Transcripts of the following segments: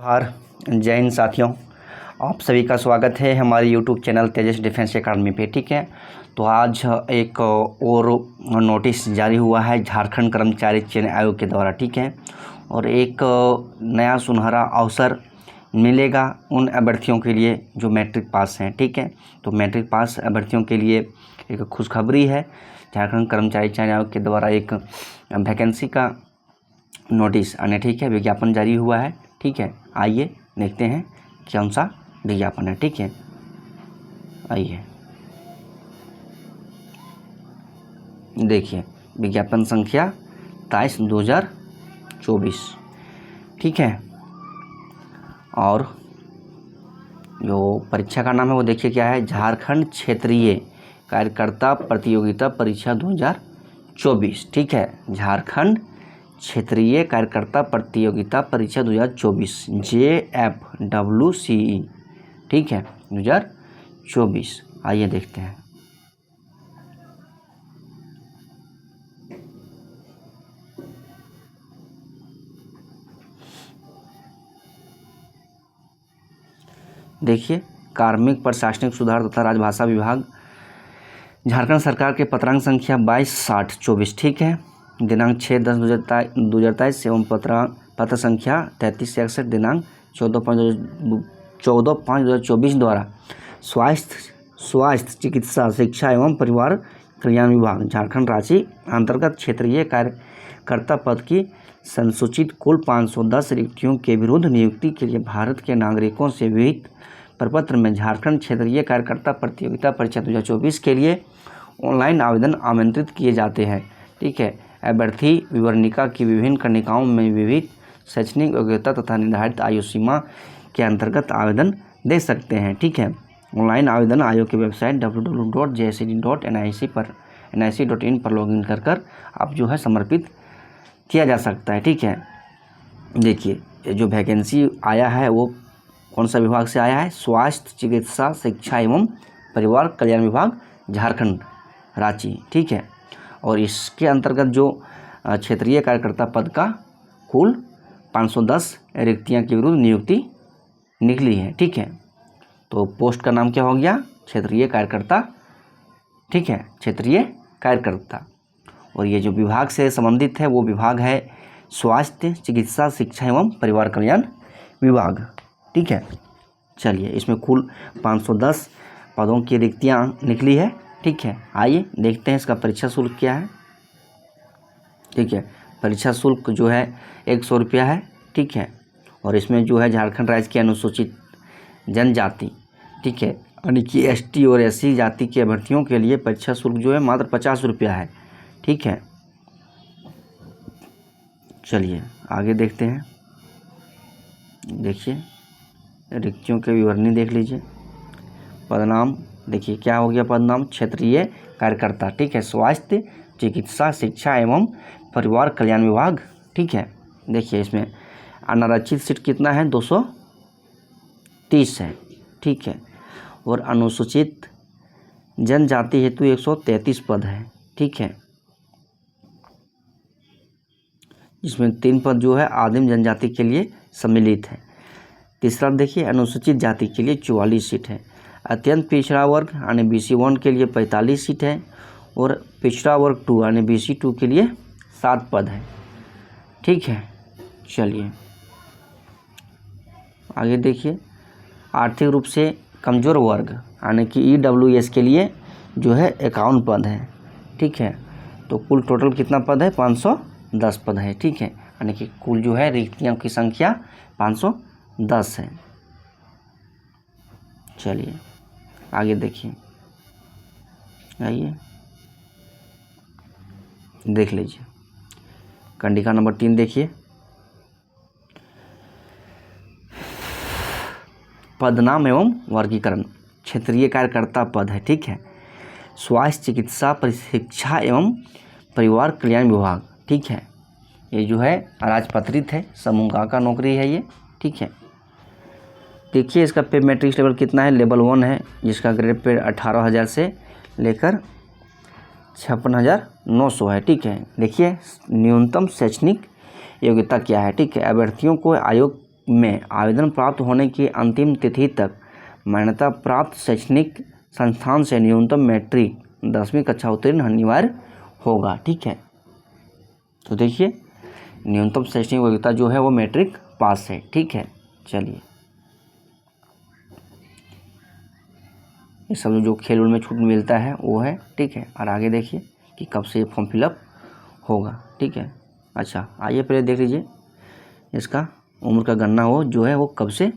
जोहार जय हिंद साथियों, आप सभी का स्वागत है हमारे यूट्यूब चैनल तेजस डिफेंस एकेडमी पे। ठीक है, तो आज एक और नोटिस जारी हुआ है झारखंड कर्मचारी चयन आयोग के द्वारा। ठीक है, और एक नया सुनहरा अवसर मिलेगा उन अभ्यर्थियों के लिए जो मैट्रिक पास हैं। ठीक है, तो मैट्रिक पास अभ्यर्थियों के लिए एक खुशखबरी है। झारखंड कर्मचारी चयन आयोग के द्वारा एक वैकेंसी का नोटिस ठीक है, विज्ञापन जारी हुआ है। ठीक है, आइए देखते हैं कौन सा विज्ञापन है। ठीक है, आइए देखिए, विज्ञापन संख्या 23/2024। ठीक है, और जो परीक्षा का नाम है वो देखिए क्या है, झारखंड क्षेत्रीय कार्यकर्ता प्रतियोगिता परीक्षा 2024। ठीक है, झारखंड क्षेत्रीय कार्यकर्ता प्रतियोगिता परीक्षा 2024 JFWCE। ठीक है, 2024। आइए देखते हैं। देखिए, कार्मिक प्रशासनिक सुधार तथा राजभाषा विभाग, झारखंड सरकार के पत्रांक संख्या 2260/24। ठीक है, दिनांक 6/10/2023 एवं पत्र संख्या 3361 दिनांक 14/5/2024 द्वारा स्वास्थ्य चिकित्सा शिक्षा एवं परिवार कल्याण विभाग झारखंड राज्य अंतर्गत क्षेत्रीय कार्यकर्ता पद की संसूचित कुल 510 रिक्तियों के विरुद्ध नियुक्ति के लिए भारत के नागरिकों से विहित प्रपत्र में झारखंड क्षेत्रीय कार्यकर्ता प्रतियोगिता परीक्षा 2024 के लिए ऑनलाइन आवेदन आमंत्रित किए जाते हैं। ठीक है, अभ्यर्थी विवरणिका की विभिन्न कनिकाओं में विविध शैक्षणिक योग्यता तथा निर्धारित आयु सीमा के अंतर्गत आवेदन दे सकते हैं। ठीक है, ऑनलाइन आवेदन आयोग की वेबसाइट www.jcd.nic.in पर लॉगिन कर आप जो है समर्पित किया जा सकता है। ठीक है, देखिए, ये जो वैकेंसी आया है वो कौन सा विभाग से आया है, स्वास्थ्य चिकित्सा शिक्षा एवं परिवार कल्याण विभाग झारखंड रांची। ठीक है, और इसके अंतर्गत जो क्षेत्रीय कार्यकर्ता पद का कुल 510 रिक्तियां के विरुद्ध नियुक्ति निकली है। ठीक है, तो पोस्ट का नाम क्या हो गया, क्षेत्रीय कार्यकर्ता। ठीक है, क्षेत्रीय कार्यकर्ता। और ये जो विभाग से संबंधित है वो विभाग है स्वास्थ्य चिकित्सा शिक्षा एवं परिवार कल्याण विभाग। ठीक है, चलिए, इसमें कुल 510 पदों की रिक्तियां निकली है। ठीक है, आइए देखते हैं इसका परीक्षा शुल्क क्या है। ठीक है, परीक्षा शुल्क जो है 100 रुपया है। ठीक है, और इसमें जो है झारखंड राज्य की अनुसूचित जनजाति, ठीक है, यानी कि ST और SC जाति के अभ्यर्थियों के लिए परीक्षा शुल्क जो है मात्र 50 रुपया है। ठीक है, चलिए आगे देखते हैं। देखिए, रिक्तियों के विवरणी देख लीजिए। पदनाम देखिए क्या हो गया, पदनाम क्षेत्रीय कार्यकर्ता। ठीक है, स्वास्थ्य चिकित्सा शिक्षा एवं परिवार कल्याण विभाग। ठीक है, देखिए इसमें अनारक्षित सीट कितना है, 230 है। ठीक है, और अनुसूचित जनजाति हेतु 133 पद है। ठीक है, जिसमें 3 पद जो है आदिम जनजाति के लिए सम्मिलित है। तीसरा देखिए, अनुसूचित जाति के लिए 44 सीट है। अत्यंत पिछड़ा वर्ग यानी BC 1 के लिए 45 सीट है, और पिछड़ा वर्ग 2 यानी BC 2 के लिए 7 पद है। ठीक है, चलिए आगे देखिए, आर्थिक रूप से कमज़ोर वर्ग यानी कि EWS के लिए जो है 51 पद है। ठीक है, तो कुल टोटल कितना पद है, 510 पद है। ठीक है, यानी कि कुल जो है रिक्तियों की संख्या 510 है। चलिए आगे देखिए, आइए देख लीजिए। कंडिका नंबर 3 देखिए, पदनाम एवं वर्गीकरण, क्षेत्रीय कार्यकर्ता पद है। ठीक है, स्वास्थ्य चिकित्सा शिक्षा एवं परिवार कल्याण विभाग। ठीक है, ये जो है राजपत्रित है, समूह का नौकरी है ये। ठीक है, देखिए इसका पे मैट्रिक्स लेवल कितना है, लेवल 1 है, जिसका ग्रेड पे 18,000 से लेकर 56,900 है। ठीक है, देखिए न्यूनतम शैक्षणिक योग्यता क्या है। ठीक है, अभ्यर्थियों को आयोग में आवेदन प्राप्त होने की अंतिम तिथि तक मान्यता प्राप्त शैक्षणिक संस्थान से न्यूनतम मैट्रिक 10वीं कक्षा उत्तीर्ण अनिवार्य होगा। ठीक है, तो देखिए न्यूनतम शैक्षणिक योग्यता जो है वो मैट्रिक पास है। ठीक है, चलिए ये सब जो खेल में छूट मिलता है वो है। ठीक है, और आगे देखिए कि कब से ये फॉर्म फिलअप होगा। ठीक है, अच्छा आइए पहले देख लीजिए इसका उम्र का गणना हो जो है वो कब से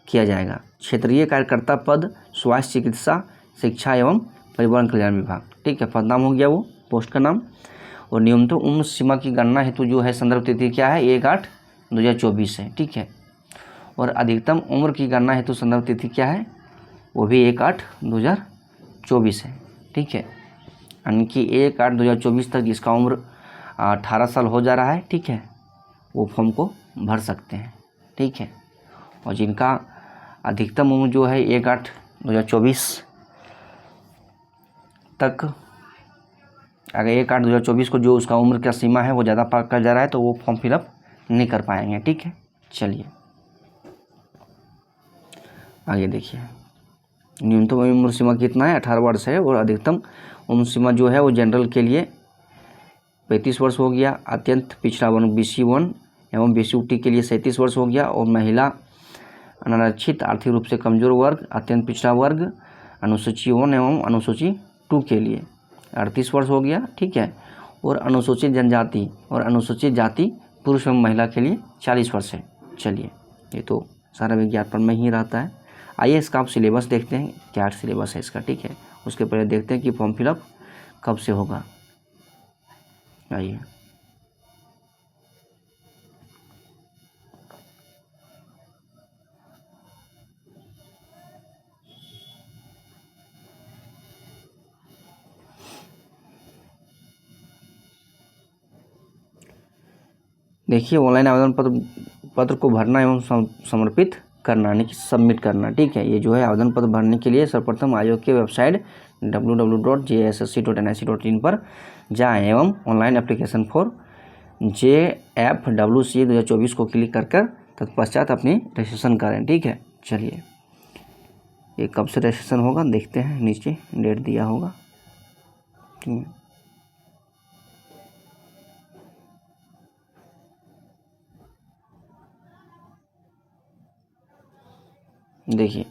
किया जाएगा। क्षेत्रीय कार्यकर्ता पद स्वास्थ्य चिकित्सा शिक्षा एवं परिवहन कल्याण विभाग। ठीक है, पद नाम हो गया वो, पोस्ट का नाम। और न्यूनतम उम्र सीमा की गणना हेतु जो है संदर्भ तिथि क्या है, 1/8/2024 है। ठीक है, और अधिकतम उम्र की गणना हेतु संदर्भ तिथि क्या है, वो भी 1/8/2024 है। ठीक है, यानी कि 1/8/2024 तक जिसका उम्र 18 साल हो जा रहा है, ठीक है, वो फॉर्म को भर सकते हैं। ठीक है, और जिनका अधिकतम उम्र जो है 1/8/2024 तक, अगर 1/8/2024 को जो उसका उम्र का सीमा है वो ज़्यादा पार कर जा रहा है तो वो फॉर्म फिलअप नहीं कर पाएंगे। ठीक है, चलिए आगे देखिए न्यूनतम उम्र सीमा कितना है, 18 वर्ष है। और अधिकतम उम्र सीमा जो है वो जनरल के लिए 35 वर्ष हो गया, अत्यंत पिछड़ा वर्ग BC 1 एवं BC के लिए 37 वर्ष हो गया, और महिला अनारक्षित आर्थिक रूप से कमजोर वर्ग अत्यंत पिछड़ा वर्ग अनुसूची 1 एवं अनुसूची 2 के लिए 38 वर्ष हो गया। ठीक है, और अनुसूचित जनजाति और अनुसूचित जाति पुरुष एवं महिला के लिए 40 वर्ष है। चलिए ये तो सारा विज्ञापन में ही रहता है। आइए इसका आप सिलेबस देखते हैं, क्या सिलेबस है इसका। ठीक है, उसके पहले देखते हैं कि फॉर्म फिलअप कब से होगा। आइए देखिए ऑनलाइन आवेदन पत्र को भरना एवं समर्पित करना यानी कि सबमिट करना। ठीक है, ये जो है आवेदन पत्र भरने के लिए सर्वप्रथम आयोग की वेबसाइट www.jssc.nic.in पर जाएं एवं ऑनलाइन एप्लीकेशन फॉर JFWC 2024 को क्लिक कर तत्पश्चात अपनी रजिस्ट्रेशन करें। ठीक है, चलिए ये कब से रजिस्ट्रेशन होगा देखते हैं, नीचे डेट दिया होगा। ठीक है, देखिए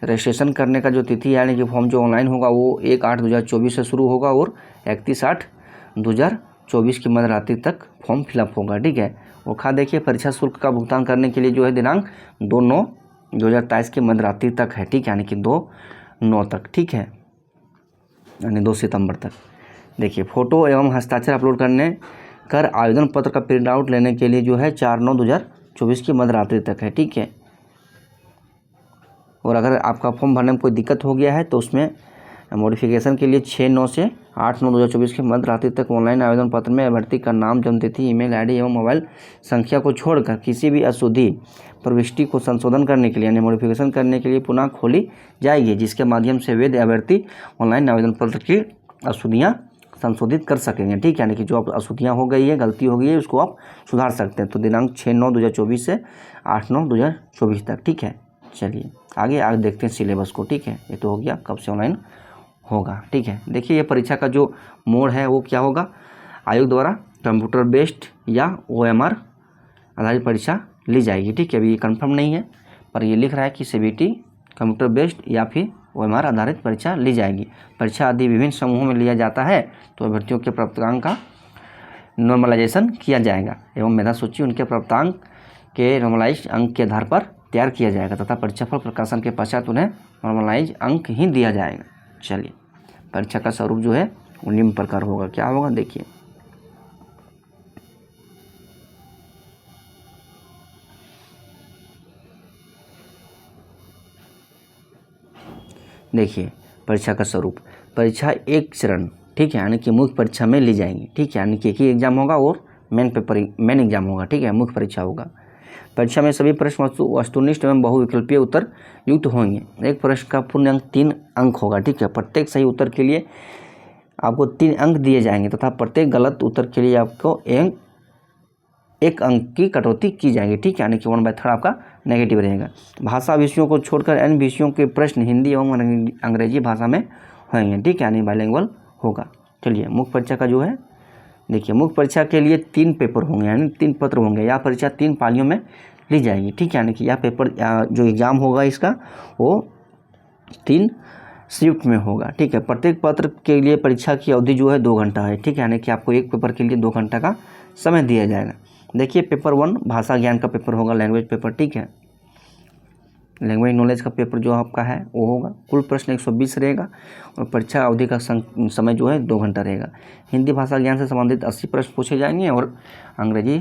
रजिस्ट्रेशन करने का जो तिथि है यानी कि फॉर्म जो ऑनलाइन होगा वो 1/8/2024 से शुरू होगा और 31/8/2024 की मध्यरात्रि तक फॉर्म फिलअप होगा। ठीक है, और खा देखिए परीक्षा शुल्क का भुगतान करने के लिए जो है दिनांक 2/9/2023 की मध्यरात्रि तक है। ठीक है, यानी कि 2/9 तक। ठीक है, यानी 2 सितंबर तक। देखिए फ़ोटो एवं हस्ताक्षर अपलोड करने कर आवेदन पत्र का प्रिंट आउट लेने के लिए जो है 4/9/2024 की मध्यरात्रि तक है। ठीक है, और अगर आपका फॉर्म भरने में कोई दिक्कत हो गया है तो उसमें मॉडिफिकेशन के लिए 6/9 से 8/9/2024 की मध्यरात्रि तक ऑनलाइन आवेदन पत्र में अभ्यर्थी का नाम, जन्मतिथि, ईमेल आईडी एवं मोबाइल संख्या को छोड़कर किसी भी अशुद्धि प्रविष्टि को संशोधन करने के लिए यानी मॉडिफिकेशन करने के लिए पुनः खोली जाएगी, जिसके माध्यम से वैध अभ्यर्थी ऑनलाइन आवेदन पत्र की अशुद्धियाँ संशोधित कर सकेंगे। ठीक है, यानी कि जो आप अशुद्धियाँ हो गई है, गलती हो गई है, उसको आप सुधार सकते हैं। तो दिनांक 6/9/2024 से 8/9/2024 तक। ठीक है, चलिए आगे देखते हैं सिलेबस को। ठीक है, ये तो हो गया कब से ऑनलाइन होगा। ठीक है, देखिए ये परीक्षा का जो मोड है वो क्या होगा, आयोग द्वारा कंप्यूटर बेस्ड या OMR आधारित परीक्षा ली जाएगी। ठीक है, अभी ये कंफर्म नहीं है पर ये लिख रहा है कि CBT कंप्यूटर बेस्ड या फिर OMR आधारित परीक्षा ली जाएगी। परीक्षा आदि विभिन्न समूहों में लिया जाता है तो अभ्यर्थियों के प्राप्तांक का नॉर्मलाइजेशन किया जाएगा एवं मेधा सूची उनके प्राप्तांक के नॉर्मलाइज अंक के आधार पर तैयार किया जाएगा तथा परीक्षाफल प्रकाशन के पश्चात उन्हें नॉर्मलाइज अंक ही दिया जाएगा। चलिए परीक्षा का स्वरूप जो है वो निम्न प्रकार होगा। क्या होगा देखिए, देखिए परीक्षा का स्वरूप, परीक्षा एक चरण, ठीक है, यानी कि मुख्य परीक्षा में ली जाएंगी। ठीक है, यानी कि एक ही एग्जाम होगा और मेन एग्जाम होगा। ठीक है, मुख्य परीक्षा होगा। परीक्षा में सभी प्रश्न वस्तुनिष्ठ एवं बहुविकल्पीय उत्तर युक्त होंगे। एक प्रश्न का पूर्ण अंक 3 अंक होगा। ठीक है, प्रत्येक सही उत्तर के लिए आपको 3 अंक दिए जाएंगे तथा प्रत्येक गलत उत्तर के लिए आपको एक अंक की कटौती की जाएगी। ठीक है, यानी कि 1/3 आपका नेगेटिव रहेगा। भाषा विषयों को छोड़कर अन्य विषयों के प्रश्न हिंदी एवं अंग्रेजी भाषा में होंगे, ठीक है, यानी बाइलिंगुअल होगा। चलिए मुख्य परीक्षा का जो है देखिए, मुख्य परीक्षा के लिए 3 पेपर होंगे, यानी 3 पत्र होंगे। यह परीक्षा 3 पालियों में ली जाएगी, ठीक है, यानी कि यह पेपर जो एग्ज़ाम होगा इसका वो 3 शिफ्ट में होगा, ठीक है। प्रत्येक पत्र के लिए परीक्षा की अवधि जो है 2 घंटा है, ठीक है, यानी कि आपको एक पेपर के लिए 2 घंटा का समय दिया जाएगा। देखिए पेपर 1 भाषा ज्ञान का पेपर होगा, लैंग्वेज पेपर, ठीक है, लैंग्वेज नॉलेज का पेपर जो आपका है वो होगा। कुल प्रश्न 120 रहेगा और परीक्षा अवधि का समय जो है 2 घंटा रहेगा। हिंदी भाषा ज्ञान से संबंधित 80 प्रश्न पूछे जाएंगे और अंग्रेजी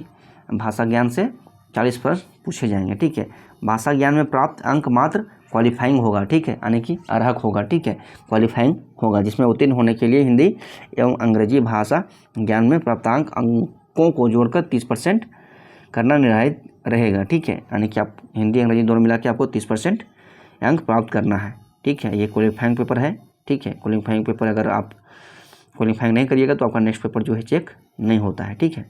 भाषा ज्ञान से 40 प्रश्न पूछे जाएंगे, ठीक है। भाषा ज्ञान में प्राप्त अंक मात्र क्वालिफाइंग होगा, ठीक है, यानी कि अर्हक होगा, ठीक है, क्वालिफाइंग होगा, जिसमें उत्तीर्ण होने के लिए हिंदी एवं अंग्रेजी भाषा ज्ञान में प्राप्तांक अंकों को जोड़कर 30% करना निर्धारित रहेगा, ठीक है, यानी कि आप हिंदी अंग्रेजी दोनों मिला के आपको 30% अंक प्राप्त करना है, ठीक है। ये क्वालिफाइंग पेपर है, ठीक है। क्वालिफाइंग पेपर अगर आप क्वालिफाइंग नहीं करिएगा तो आपका नेक्स्ट पेपर जो है चेक नहीं होता है, ठीक है।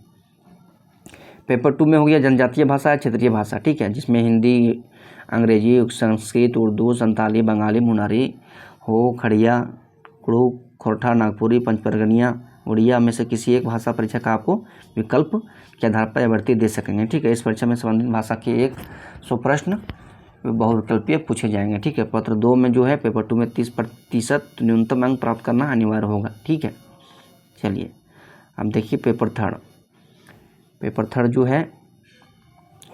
पेपर 2 में हो गया जनजातीय भाषा, क्षेत्रीय भाषा, ठीक है, जिसमें हिंदी, अंग्रेजी, संस्कृत, उर्दू, संताली, बंगाली, मुनारी, हो, खड़िया, कुड़ू, खोरठा, नागपुरी, पंचपरगनिया, उड़िया में से किसी एक भाषा परीक्षा का आपको विकल्प के आधार पर अभ्यर्थी दे सकेंगे, ठीक है। इस परीक्षा में संबंधित भाषा के 100 प्रश्न बहुविकल्पीय पूछे जाएंगे, ठीक है। पत्र 2 में जो है पेपर 2 में 30% न्यूनतम अंक प्राप्त करना अनिवार्य होगा, ठीक है। चलिए अब देखिए पेपर 3 जो है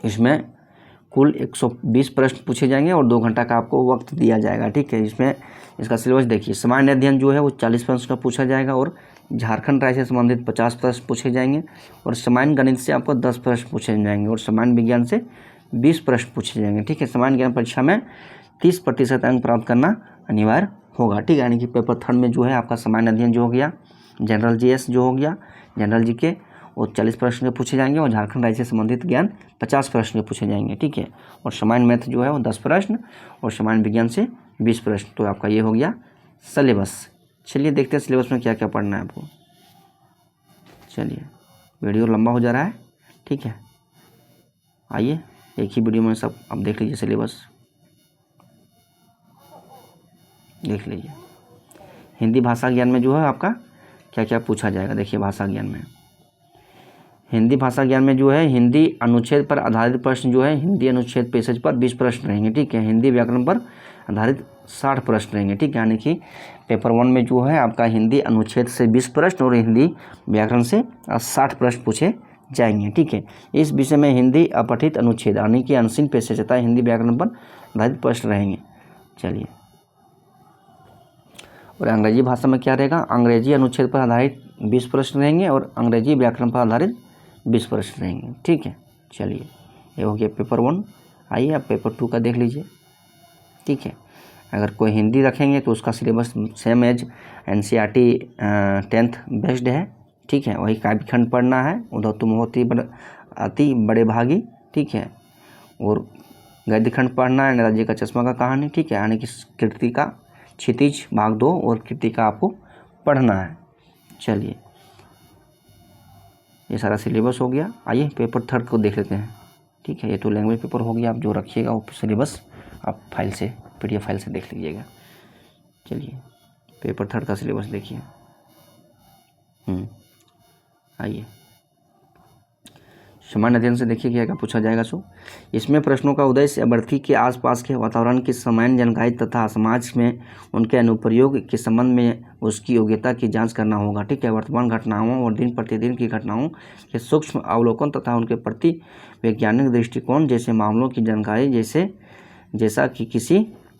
इसमें कुल 120 प्रश्न पूछे जाएंगे और 2 घंटा का आपको वक्त दिया जाएगा, ठीक है। इसमें इसका सिलेबस देखिए, सामान्य अध्ययन जो है वो 40 प्रश्न का पूछा जाएगा और झारखंड राज्य से संबंधित 50 प्रश्न पूछे जाएंगे और सामान्य गणित से आपको 10 प्रश्न पूछे जाएंगे और सामान्य विज्ञान से 20 प्रश्न पूछे जाएंगे, ठीक है। सामान्य ज्ञान परीक्षा में 30% अंक प्राप्त करना अनिवार्य होगा, ठीक है, यानी कि पेपर 3 में जो है आपका सामान्य अध्ययन जो हो गया, जनरल जीएस जो हो गया, जनरल जीके वो 40 प्रश्न के पूछे जाएंगे और झारखंड राज्य से संबंधित ज्ञान 50 प्रश्न के पूछे जाएंगे, ठीक है। और सामान्य मैथ जो है वो 10 प्रश्न और सामान्य विज्ञान से 20 प्रश्न। तो आपका ये हो गया सिलेबस। चलिए देखते हैं सिलेबस में क्या क्या पढ़ना है आपको। चलिए वीडियो लंबा हो जा रहा है, ठीक है, आइए एक ही वीडियो में सब अब देख लीजिए, सिलेबस देख लीजिए। हिंदी भाषा ज्ञान में जो है आपका क्या क्या पूछा जाएगा, देखिए भाषा ज्ञान में, हिंदी भाषा ज्ञान में जो है हिंदी अनुच्छेद पर आधारित प्रश्न जो है हिंदी अनुच्छेद पेशेज पर 20 प्रश्न रहेंगे, ठीक है। हिंदी व्याकरण पर आधारित 60 प्रश्न रहेंगे, ठीक है, यानी कि पेपर 1 में जो है आपका हिंदी अनुच्छेद से 20 प्रश्न और हिंदी व्याकरण से 60 प्रश्न पूछे जाएंगे, ठीक है। इस विषय में हिंदी अपठित अनुच्छेद यानी कि अनसीन पेशेज तथा हिंदी व्याकरण पर आधारित प्रश्न रहेंगे। चलिए और अंग्रेजी भाषा में क्या रहेगा, अंग्रेजी अनुच्छेद पर आधारित 20 प्रश्न रहेंगे और अंग्रेजी व्याकरण पर आधारित 20 प्रश्न रहेंगे, ठीक है। चलिए ये हो गया पेपर 1। आइए आप पेपर 2 का देख लीजिए, ठीक है। अगर कोई हिंदी रखेंगे तो उसका syllabus same as NCERT 10th based है, ठीक है। वही काव्यखंड पढ़ना है, उधर तुम होती अति बड़े भागी, ठीक है, और गद्यखंड पढ़ना है, नेताजी का चश्मा का कहानी, ठीक है, यानी कि कृतिका क्षितिज भाग 2 और कृतिका आपको पढ़ना है। चलिए ये सारा सिलेबस हो गया। आइए पेपर 3 को देख लेते हैं, ठीक है। ये तो लैंग्वेज पेपर हो गया, आप जो रखिएगा वो सिलेबस आप फाइल से PDF फाइल से देख लीजिएगा। चलिए पेपर 3 का सिलेबस देखिए। आइए सामान्य अध्ययन से देखिए क्या क्या पूछा जाएगा। सो इसमें प्रश्नों का उद्देश्य अभ्यर्थी के आसपास के वातावरण की सामान्य जानकारी तथा समाज में उनके अनुप्रयोग के संबंध में उसकी योग्यता की जांच करना होगा, ठीक है। वर्तमान घटनाओं और दिन प्रतिदिन की घटनाओं के सूक्ष्म अवलोकन तथा उनके प्रति वैज्ञानिक दृष्टिकोण जैसे मामलों की जानकारी जैसा कि किसी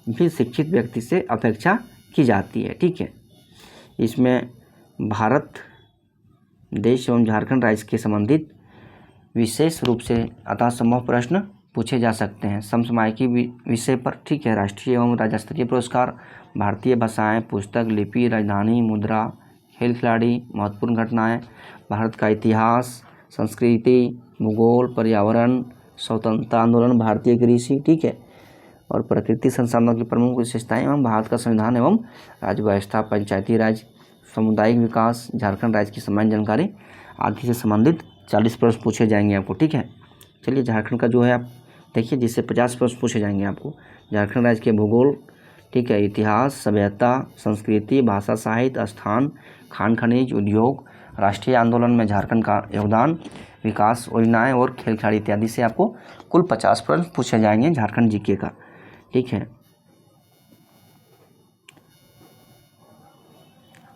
भी शिक्षित व्यक्ति से अपेक्षा की जाती है, ठीक है। इसमें भारत देश एवं झारखंड राज्य के संबंधित विशेष रूप से यथासंभव प्रश्न पूछे जा सकते हैं समसामयिकी विषय पर, ठीक है। राष्ट्रीय एवं राज्य स्तरीय पुरस्कार, भारतीय भाषाएं, पुस्तक, लिपि, राजधानी, मुद्रा, खेल खिलाड़ी, महत्वपूर्ण घटनाएं, भारत का इतिहास, संस्कृति, भूगोल, पर्यावरण, स्वतंत्रता आंदोलन, भारतीय कृषि, ठीक है, और प्रकृति संसाधनों की प्रमुख विशेषताएं एवं भारत का संविधान एवं राज्य व्यवस्था, पंचायती राज, सामुदायिक विकास, झारखंड राज्य की सामान्य जानकारी आदि से संबंधित 40 प्रश्न पूछे जाएंगे आपको, ठीक है। चलिए झारखंड का जो है आप देखिए, जिससे 50 प्रश्न पूछे जाएंगे आपको। झारखंड राज्य के भूगोल, ठीक है, इतिहास, सभ्यता, संस्कृति, भाषा, साहित्य, स्थान, खान खनिज, उद्योग, राष्ट्रीय आंदोलन में झारखंड का योगदान, विकास योजनाएं और खेल खिलाड़ी इत्यादि से आपको कुल 50 प्रश्न पूछे जाएंगे झारखंड जीके का, ठीक है।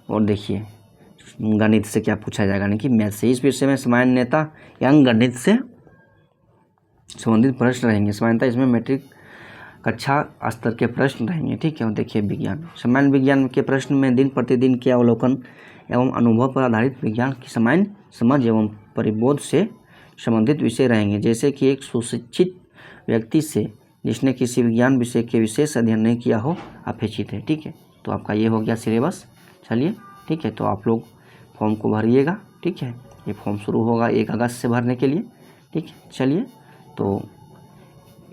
और देखिए, गणित से क्या पूछा जाएगा, यानी कि मैथ से। इस विषय में सामान्य नेता या गणित से संबंधित प्रश्न रहेंगे। सामान्यतः इसमें मैट्रिक कक्षा स्तर के प्रश्न रहेंगे, ठीक है। और देखिए, विज्ञान, सामान्य विज्ञान के प्रश्न में दिन प्रतिदिन के अवलोकन एवं अनुभव पर आधारित विज्ञान की सामान्य समझ एवं परिबोध से संबंधित विषय रहेंगे, जैसे कि एक सुशिक्षित व्यक्ति से जिसने किसी विज्ञान विषय के विशेष अध्ययन नहीं किया हो अपेक्षित है, ठीक है। तो आपका ये हो गया सिलेबस। चलिए, ठीक है, तो आप लोग फॉर्म को भरिएगा, ठीक है। ये फॉर्म शुरू होगा 1 अगस्त से भरने के लिए, ठीक है। चलिए, तो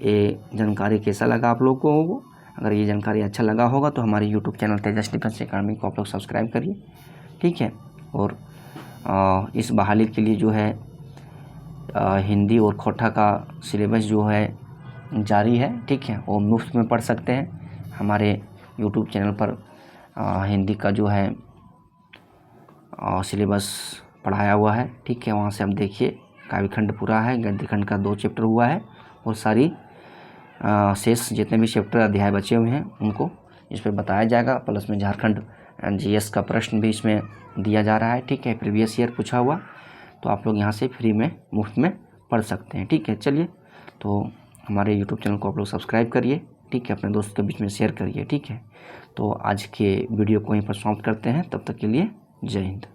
ये जानकारी कैसा लगा आप लोगों को? अगर ये जानकारी अच्छा लगा होगा तो हमारे यूट्यूब चैनल तेजस डिफेंस एकेडमी को आप लोग सब्सक्राइब करिए, ठीक है। और इस बहाली के लिए जो है हिंदी और खोटा का सिलेबस जो है जारी है, ठीक है। वो मुफ्त में पढ़ सकते हैं हमारे यूट्यूब चैनल पर। हिंदी का जो है सिलेबस पढ़ाया हुआ है, ठीक है। वहाँ से आप देखिए, काव्यखंड पूरा है, गद्यखंड का 2 चैप्टर हुआ है और सारी शेष जितने भी चैप्टर अध्याय बचे हुए हैं उनको इस पर बताया जाएगा। प्लस में झारखंड जीएस का प्रश्न भी इसमें दिया जा रहा है, ठीक है, प्रीवियस ईयर पूछा हुआ। तो आप लोग यहाँ से फ्री में मुफ्त में पढ़ सकते हैं, ठीक है। चलिए, तो हमारे यूट्यूब चैनल को आप लोग सब्सक्राइब करिए, ठीक है, अपने दोस्तों के बीच में शेयर करिए, ठीक है। तो आज के वीडियो को यहीं पर समाप्त करते हैं, तब तक के लिए जय हिंद।